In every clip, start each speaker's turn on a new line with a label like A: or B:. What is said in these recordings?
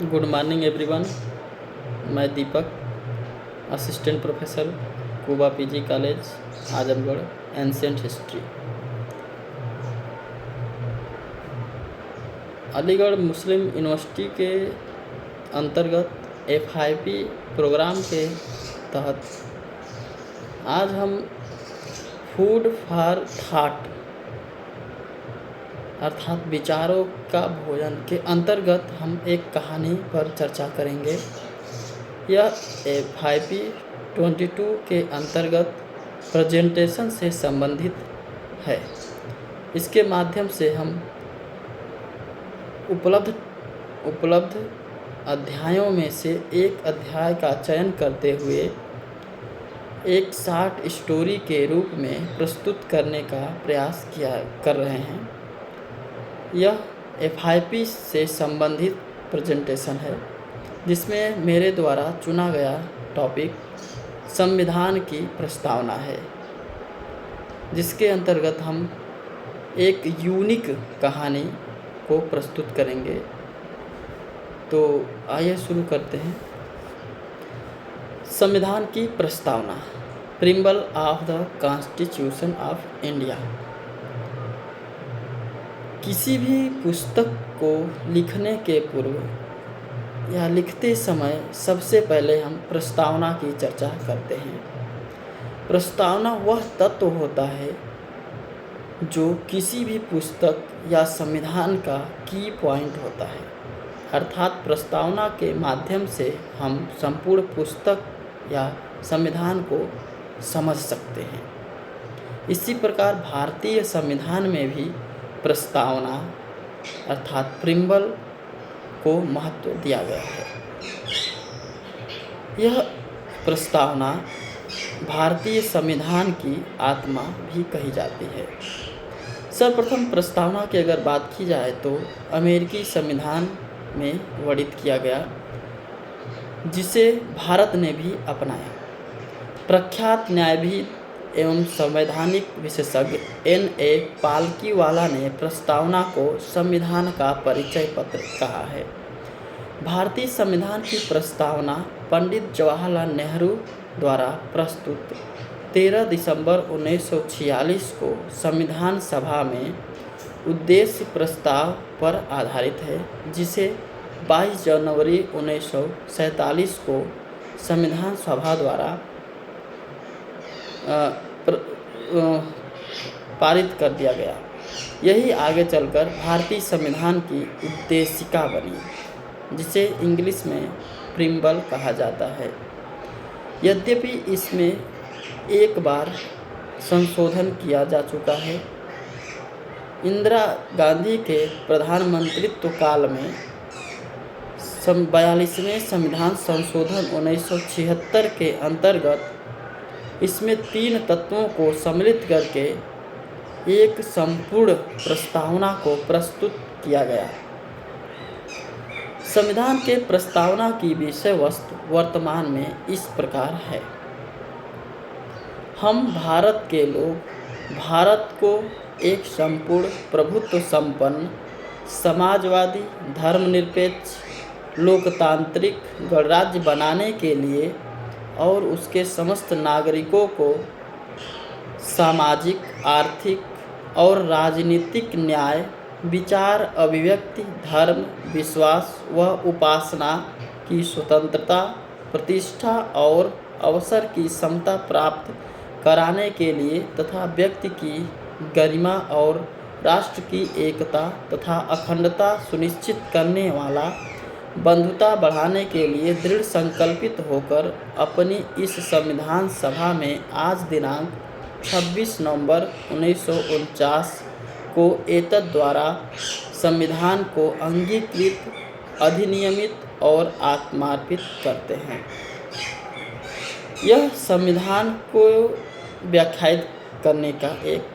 A: Good morning everyone. मैं Deepak, assistant professor, Kuba PG college, Azamgarh, ancient history. Aligarh Muslim university के अंतर्गत FIP programme के तहत आज हम फूड फॉर थॉट अर्थात विचारों का भोजन के अंतर्गत हम एक कहानी पर चर्चा करेंगे। यह FIP 22 के अंतर्गत प्रेजेंटेशन से संबंधित है। इसके माध्यम से हम उपलब्ध अध्यायों में से एक अध्याय का चयन करते हुए एक शॉर्ट स्टोरी के रूप में प्रस्तुत करने का प्रयास कर रहे हैं। यह FIP से संबंधित प्रेजेंटेशन है, जिसमें मेरे द्वारा चुना गया टॉपिक संविधान की प्रस्तावना है, जिसके अंतर्गत हम एक यूनिक कहानी को प्रस्तुत करेंगे। तो आइए शुरू करते हैं। संविधान की प्रस्तावना, preamble of the constitution of India. किसी भी पुस्तक को लिखने के पूर्व या लिखते समय सबसे पहले हम प्रस्तावना की चर्चा करते हैं। प्रस्तावना वह तत्व होता है जो किसी भी पुस्तक या संविधान का की पॉइंट होता है, अर्थात प्रस्तावना के माध्यम से हम संपूर्ण पुस्तक या संविधान को समझ सकते हैं। इसी प्रकार भारतीय संविधान में भी प्रस्तावना अर्थात प्रिम्बल को महत्व दिया गया है। यह प्रस्तावना भारतीय संविधान की आत्मा भी कही जाती है। सर्वप्रथम प्रस्तावना की अगर बात की जाए तो अमेरिकी संविधान में वर्णित किया गया, जिसे भारत ने भी अपनाया। प्रख्यात न्यायविद एवं संवैधानिक विशेषज्ञ N.A. पालकीवाला ने प्रस्तावना को संविधान का परिचय पत्र कहा है। भारतीय संविधान की प्रस्तावना पंडित जवाहरलाल नेहरू द्वारा प्रस्तुत 13 दिसंबर 1946 को संविधान सभा में उद्देश्य प्रस्ताव पर आधारित है, जिसे 22 जनवरी 1947 को संविधान सभा द्वारा पारित कर दिया गया। यही आगे चलकर भारतीय संविधान की उद्देशिका बनी, जिसे इंग्लिश में प्रिम्बल कहा जाता है। यद्यपि इसमें एक बार संशोधन किया जा चुका है। इंदिरा गांधी के प्रधानमंत्रित्व काल में 42वें संविधान संशोधन 1976 के अंतर्गत इसमें 3 तत्वों को सम्मिलित करके एक संपूर्ण प्रस्तावना को प्रस्तुत किया गया। संविधान के प्रस्तावना की विषय वस्तु वर्तमान में इस प्रकार है। हम भारत के लोग भारत को एक संपूर्ण प्रभुत्व संपन्न समाजवादी धर्मनिरपेक्ष लोकतांत्रिक गणराज्य बनाने के लिए और उसके समस्त नागरिकों को सामाजिक, आर्थिक और राजनीतिक न्याय, विचार, अभिव्यक्ति, धर्म, विश्वास व उपासना की स्वतंत्रता, प्रतिष्ठा और अवसर की समता प्राप्त कराने के लिए तथा व्यक्ति की गरिमा और राष्ट्र की एकता तथा अखंडता सुनिश्चित करने वाला बंधुता बढ़ाने के लिए दृढ़ संकल्पित होकर अपनी इस संविधान सभा में आज दिनांक 26 नवंबर 1949 को एतद द्वारा संविधान को अंगीकृत, अधिनियमित और आत्मार्पित करते हैं। यह संविधान को व्याख्यायित करने का एक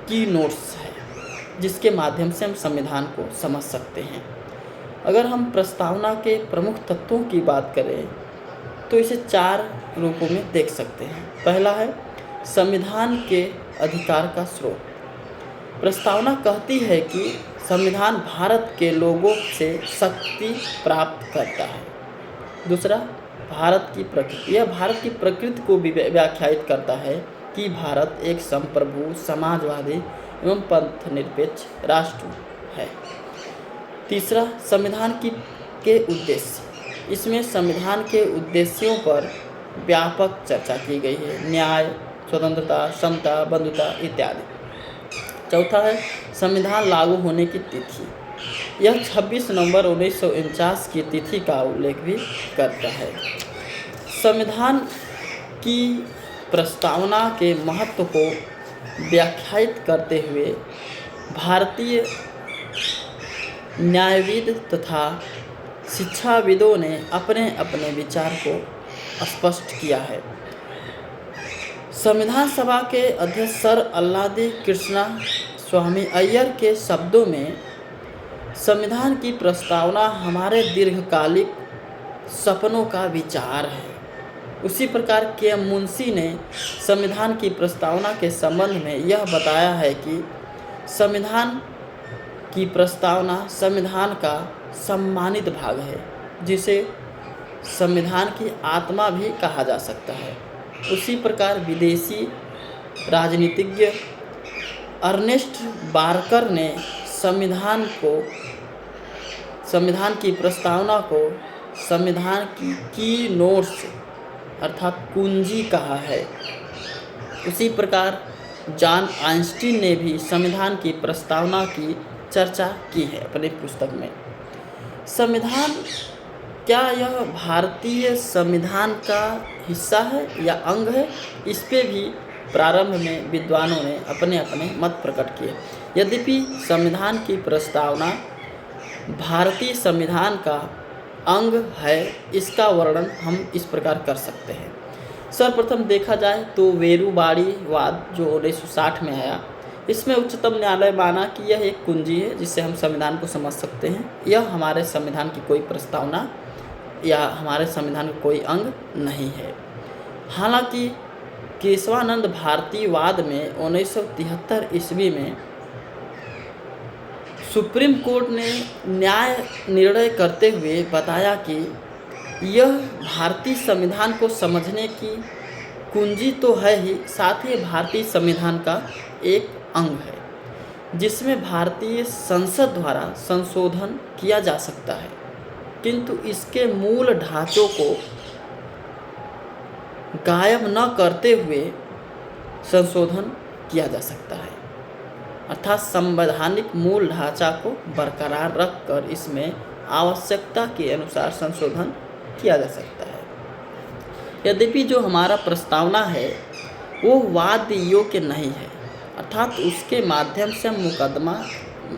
A: की नोट्स है, जिसके माध्यम से हम संविधान को समझ सकते हैं। अगर हम प्रस्तावना के प्रमुख तत्वों की बात करें तो इसे 4 रूपों में देख सकते हैं। पहला है संविधान के अधिकार का स्रोत। प्रस्तावना कहती है कि संविधान भारत के लोगों से शक्ति प्राप्त करता है। दूसरा, भारत की प्रकृति। यह भारत की प्रकृति को भी व्याख्यायित करता है कि भारत एक संप्रभु, समाजवादी एवं पंथनिरपेक्ष राष्ट्र है। तीसरा, संविधान के उद्देश्य। इसमें संविधान के उद्देश्यों पर व्यापक चर्चा की गई है। न्याय, स्वतंत्रता, समता, बंधुता इत्यादि। चौथा है संविधान लागू होने की तिथि। यह 26 नवंबर 1949 की तिथि का उल्लेख भी करता है। संविधान की प्रस्तावना के महत्व को व्याख्यायित करते हुए भारतीय न्यायविद तथा शिक्षाविदों ने अपने अपने विचार को स्पष्ट किया है। संविधान सभा के अध्यक्ष सर अल्लादी कृष्णा स्वामी अय्यर के शब्दों में, संविधान की प्रस्तावना हमारे दीर्घकालिक सपनों का विचार है। उसी प्रकार के मुंशी ने संविधान की प्रस्तावना के संबंध में यह बताया है कि संविधान की प्रस्तावना संविधान का सम्मानित भाग है, जिसे संविधान की आत्मा भी कहा जा सकता है। उसी प्रकार विदेशी राजनीतिज्ञ अर्नेस्ट बार्कर ने संविधान की प्रस्तावना को संविधान की नोट्स अर्थात कुंजी कहा है। उसी प्रकार जॉन आइंस्टीन ने भी संविधान की प्रस्तावना की चर्चा की है अपनी पुस्तक में। संविधान क्या यह भारतीय संविधान का हिस्सा है या अंग है? इस पे भी प्रारंभ में विद्वानों ने अपने अपने मत प्रकट किए। यद्यपि संविधान की प्रस्तावना भारतीय संविधान का अंग है, इसका वर्णन हम इस प्रकार कर सकते हैं। सर्वप्रथम देखा जाए तो वेरुवाड़ी वाद जो 1960 में आया, इसमें उच्चतम न्यायालय माना कि यह एक कुंजी है जिससे हम संविधान को समझ सकते हैं। यह हमारे संविधान की कोई प्रस्तावना या हमारे संविधान का कोई अंग नहीं है। हालांकि केशवानंद भारतीयवाद में 1973 ईस्वी में सुप्रीम कोर्ट ने न्याय निर्णय करते हुए बताया कि यह भारतीय संविधान को समझने की कुंजी तो है ही, साथ ही भारतीय संविधान का एक अंग है जिसमें भारतीय संसद द्वारा संशोधन किया जा सकता है, किंतु इसके मूल ढांचों को गायब न करते हुए संशोधन किया जा सकता है। अर्थात संवैधानिक मूल ढांचा को बरकरार रखकर इसमें आवश्यकता के अनुसार संशोधन किया जा सकता है। यद्यपि जो हमारा प्रस्तावना है वो वाद योग्य नहीं है, अर्थात उसके माध्यम से हम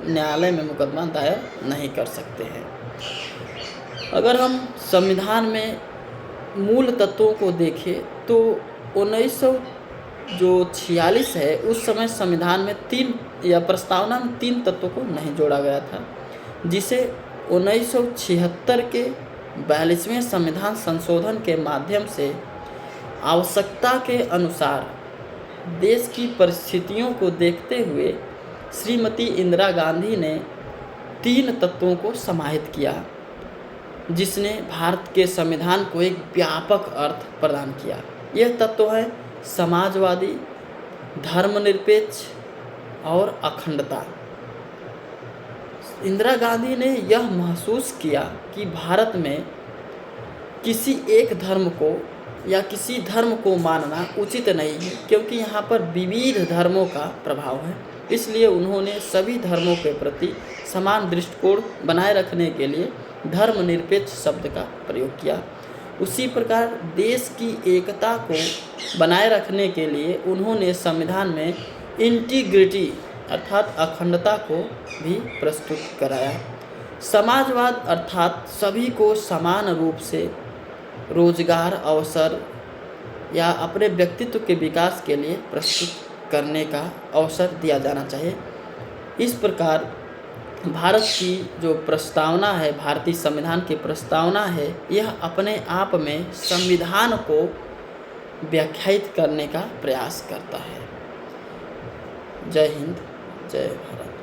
A: न्यायालय में मुकदमा दायर नहीं कर सकते हैं। अगर हम संविधान में मूल तत्वों को देखें तो 1946 है, उस समय संविधान में प्रस्तावना में 3 तत्वों को नहीं जोड़ा गया था, जिसे 1976 के 42वें संविधान संशोधन के माध्यम से आवश्यकता के अनुसार देश की परिस्थितियों को देखते हुए श्रीमती इंदिरा गांधी ने 3 तत्वों को समाहित किया, जिसने भारत के संविधान को एक व्यापक अर्थ प्रदान किया। यह तत्व है समाजवादी, धर्मनिरपेक्ष और अखंडता। इंदिरा गांधी ने यह महसूस किया कि भारत में किसी एक धर्म को या किसी धर्म को मानना उचित नहीं है, क्योंकि यहाँ पर विविध धर्मों का प्रभाव है। इसलिए उन्होंने सभी धर्मों के प्रति समान दृष्टिकोण बनाए रखने के लिए धर्मनिरपेक्ष शब्द का प्रयोग किया। उसी प्रकार देश की एकता को बनाए रखने के लिए उन्होंने संविधान में इंटीग्रिटी अर्थात अखंडता को भी प्रस्तुत कराया। समाजवाद अर्थात सभी को समान रूप से रोजगार अवसर या अपने व्यक्तित्व के विकास के लिए प्रस्तुत करने का अवसर दिया जाना चाहिए। इस प्रकार भारत की जो प्रस्तावना है, भारतीय संविधान की प्रस्तावना है, यह अपने आप में संविधान को व्याख्यायित करने का प्रयास करता है। जय हिंद, जय भारत।